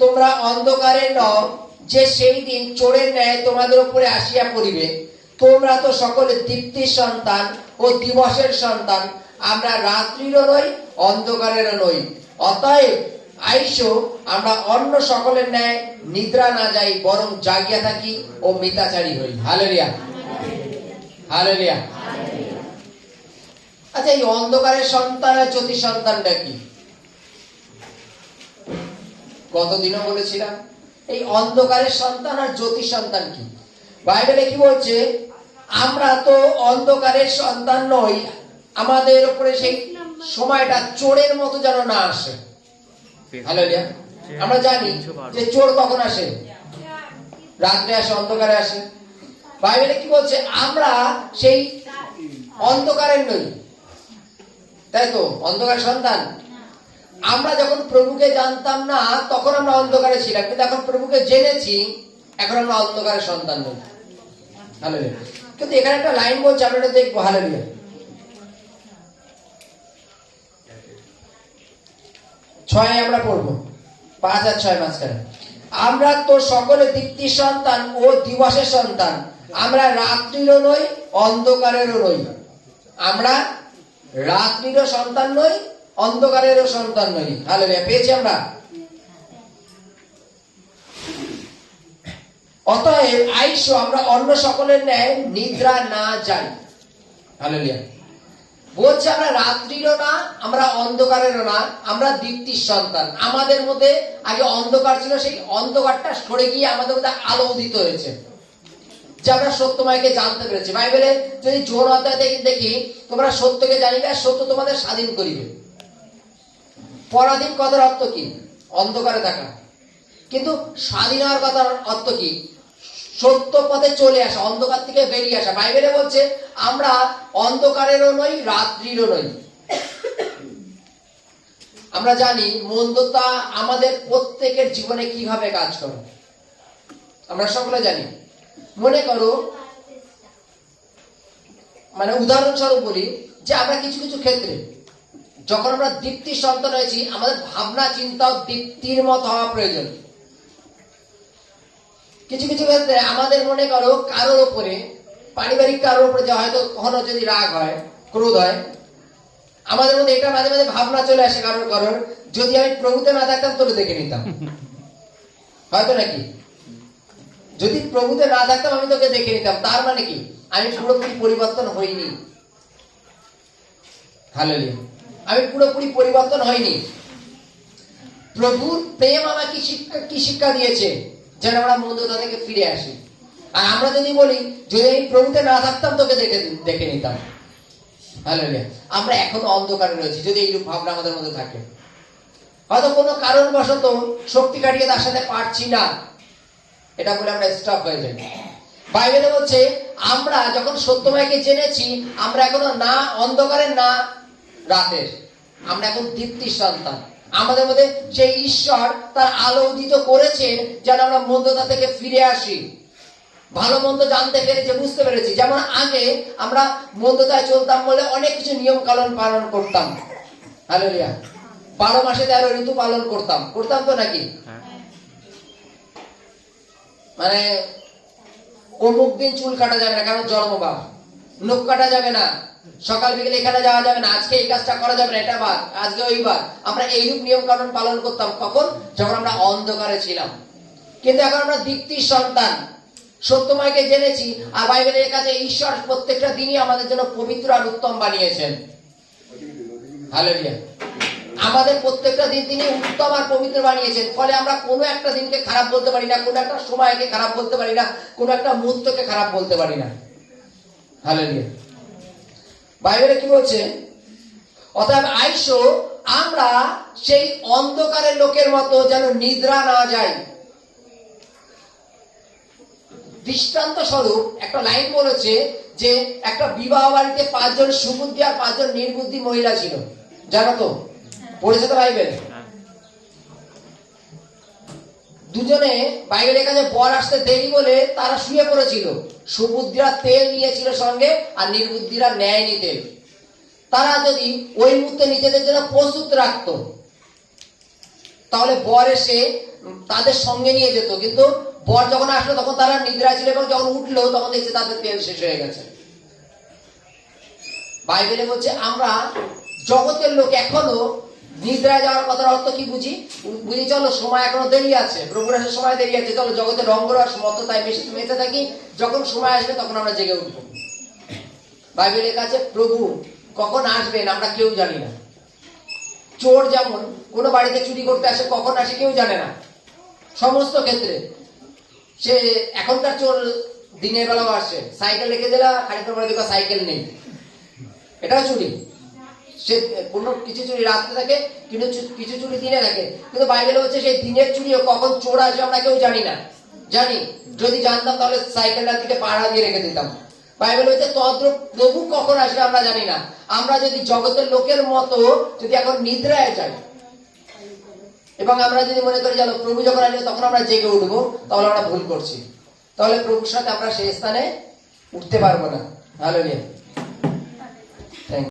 তোমরা অন্ধকারে নও, যে সেই দিন চোরের ন্যায় তোমাদের উপরে আসিয়া পড়িবে। তোমরা তো সকলে দীপ্তির সন্তান ও দিবসের সন্তান। আমরা রাত্রিরও নই, অন্ধকারেরও নই। অতএব আইসো, আমরা অন্য সকলের ন্যায় নিদ্রা না যাই, বরং জাগিয়া থাকি ও মিতাচারী হই। Hallelujah, hallelujah. আচ্ছা, এই অন্ধকারের সন্তান আর জ্যোতি সন্তানটা কি? গতদিনও বলেছিলাম এই অন্ধকারের সন্তান আর জ্যোতি সন্তান কি। বাইবেলে কি বলছে? আমরা তো অন্ধকারের সন্তান নই, আমাদের উপরে সেই সময়টা চোরের মতো যেন না আসে। হালেলুয়া। আমরা জানি যে চোর কখন আসে? রাত্রে আসে, অন্ধকারে আসে। বাইবেলে কি বলছে? আমরা সেই অন্ধকারের নই, তাই তো? অন্ধকার সন্তান। আমরা যখন প্রভুকে জানতাম না তখন আমরা অন্ধকারে ছিলাম, কিন্তু এখন প্রভুকে জেনেছি, এখন আমরা অন্ধকারের সন্তান নই। হালেলুয়া। কিন্তু এখানে একটা লাইন বলছে, আমরা এটা দেখবো। হালেলুয়া। 6 আমরা পড়বো, 5 আর 6 মাঝখানে। আমরা তো সকলে দীপ্তির সন্তান ও দিবসের সন্তান। আমরা রাত্রিরও নই, অন্ধকারেরও নই। আমরা রাত্রিরও সন্তান নই, অন্ধকারেরও সন্তান নই। হালেলুয়া। পেয়েছি আমরা? অতএব আইসো, আমরা অন্য সকলের ন্যায় নিদ্রা না যাই। হালেলুয়া। বলছে আমরা রাত্রিরও না, আমরা অন্ধকারেরও না, আমরা দীপ্তির সন্তান। আমাদের মধ্যে আগে অন্ধকার ছিল, সেই অন্ধকারটা সরে গিয়ে আমাদের মধ্যে আলো উদিত হয়েছে, যে আমরা সত্যময়কে জানতে পেরেছি। বাইবেলে যদি জোন অধ্যায় দেখি, তোমরা সত্যকে জানিবে আর সত্য তোমাদের স্বাধীন করিবে। পরাধীন কথার অর্থ কি? অন্ধকারে থাকা। কিন্তু স্বাধীন হওয়ার কথার অর্থ কি? সত্য পথে চলে আসা, অন্ধকার থেকে বেরিয়ে আসা। বাইবেলে বলছে আমরা অন্ধকারেরও নই, রাত্রিরও নই। আমরা জানি মন্দতা আমাদের প্রত্যেকের জীবনে কিভাবে কাজ করে, আমরা সকলে জানি। মনে করো, মানে উদাহরণস্বরূপ বলি, যে আমরা কিছু কিছু ক্ষেত্রে যখন আমরা দীপ্তির সন্তান হয়েছি, আমাদের ভাবনা চিন্তাও দীপ্তির মতো হওয়া প্রয়োজন। কিছু কিছু ক্ষেত্রে আমাদের মনে করো কারোর উপরে, পারিবারিক কারোর উপরে হয়তো কখনো যদি রাগ হয়, ক্রোধ হয়, আমাদের মধ্যে এটা মাঝে মাঝে ভাবনা চলে আসে কারোর কারোর, যদি আমি প্রভুতে না থাকতাম তোকে দেখে নিতাম। হয়তো নাকি? যদি প্রভুতে না থাকতাম আমি তোকে দেখে নিতাম, তার মানে কি? আমি পুরোপুরি পরিবর্তন হইনি। হালেলুয়া। আমি পুরোপুরি পরিবর্তন হইনি। প্রভুর প্রেম আমাকে কি শিক্ষা দিয়েছে? যেন আমরা মন্দতা থেকে ফিরে আসি। আর আমরা যদি বলি, যদি আমি প্রভুতে না থাকতাম তোকে দেখে নিতাম। হালেলুয়া। আমরা এখনো অন্ধকারে রয়েছি যদি এইরূপ ভাবনা আমাদের মধ্যে থাকে। হয়তো কোনো কারণবশত শক্তি কাটিয়ে তার সাথে পারছি না, এটা বলে আমরা স্টপ হয়ে যাই। বাইবেলে বলছে আমরা যখন সত্যময়কে জেনেছি, আমরা এখনো না অন্ধকারের না রাতের, আমরা এখন দীপ্তির সন্তান। আমাদের মধ্যে সেই ঈশ্বর তার আলো উদিত করেছেন যেন আমরা মন্দতা থেকে ফিরে আসি, ভালো মন্দ জানতে পেরেছি, বুঝতে পেরেছি। যেমন আগে আমরা মন্দতায় চলতাম বলে অনেক কিছু নিয়ম কানুন পালন করতাম। হালেলুয়া। 12 মাসে 13 ঋতু পালন করতাম তো নাকি? মানে অমুক দিন চুল কাটা যাবে না, কারণ জন্মবার। নখ কাটা যাবে না, সকাল বিকেলে এখানে যাওয়া যাবে না, আজকে এই কাজটা করা যাবে না, এটা বার, আজকে ওইবার। আমরা এইরূপ নিয়ম কানুন পালন করতাম কখন? যখন আমরা অন্ধকারে ছিলাম। কিন্তু এখন আমরা দীপ্তির সন্তান, সত্যময়কে জেনেছি। আর বাইবেলের কাছে ঈশ্বর প্রত্যেকটা দিনই আমাদের জন্য পবিত্র আর উত্তম বানিয়েছেন। হালেলুয়া। আমাদের প্রত্যেকটা দিন তিনি উত্তম আর পবিত্র বানিয়েছেন। ফলে আমরা কোনো একটা দিনকে খারাপ বলতে পারি না, কোনো একটা সময়কে খারাপ বলতে পারি না, কোনো একটা মুহূর্তকে খারাপ বলতে পারি না। হালেলুয়া। বাইবেলে কি বলছে? অতএব আইসো, আমরা সেই অন্ধকারের লোকের মতো যেন নিদ্রা না যাই। দৃষ্টান্ত স্বরূপ একটা লাইন বলেছে যে একটা বিবাহ বাড়িতে 5 জন সুবুদ্ধি আর 5 জন নির্বুদ্ধি মহিলা ছিল, জানো তো? পড়েছে তো বাইবেল? দুজনে বাইবেলের কাছে বর আসতে দেরি বলে তারা শুয়ে পড়েছিল। সুবুদ্ধিরা তেল নিয়েছিল সঙ্গে, আর নির্বুদ্ধিরা ন্যায় নিতে। তারা যদি ওই মুহূর্তে নিজেদের জন্য প্রস্তুত রাখতো, তাহলে বর এসে তাদের সঙ্গে নিয়ে যেত, কিন্তু বর যখন আসলো তখন তারা নিদ্রা ছিল, এবং যখন উঠলো তখন দেখছে তাদের তেল শেষ হয়ে গেছে। বাইবেলে বলছে আমরা জগতের লোক এখনো নিদ্রায় যাওয়ার কথার অর্থ কি বুঝি? চলো সময় এখনো দেরি আছে, প্রভুর আসার সময় দেরি আছে, চলো জগতের রঙ্গরস মত্ততায় মেতে থাকি, যখন সময় আসবে তখন আমরা জেগে উঠবো। বাইবেলের কাছে প্রভু কখন আসবেন আমরা কেউ জানি না। চোর যেমন কোনো বাড়িতে চুরি করতে আসে, কখন আসে কেউ জানে না। সমস্ত ক্ষেত্রে সে এখনকার চোর দিনের বেলাও আসে, সাইকেল রেখে দিলা খানিকটা পরে দেখো সাইকেল নেই, এটাও চুরি। সে কোনো কিছু চুরি রাত্রে থাকে, কিন্তু কিছু চুরি দিনে থাকে। কিন্তু বাইবেলে হচ্ছে সেই দিনের চুরিও কখন চোর আসবে আমরা কেউ জানি না। জানি, যদি জানতাম তাহলে সাইকেলটার দিকে পাড়া দিয়ে রেখে দিতাম। বাইবেল হচ্ছে তদ্রূপ প্রভু কখন আসবে আমরা জানি না। আমরা যদি জগতের লোকের মতো যদি এখন নিদ্রায় যাই, এবং আমরা যদি মনে করি জানো প্রভু যখন আসবে তখন আমরা জেগে উঠবো, তাহলে আমরা ভুল করছি। তাহলে প্রভুর সাথে আমরা সেই স্থানে উঠতে পারবো না। হালেলুয়া।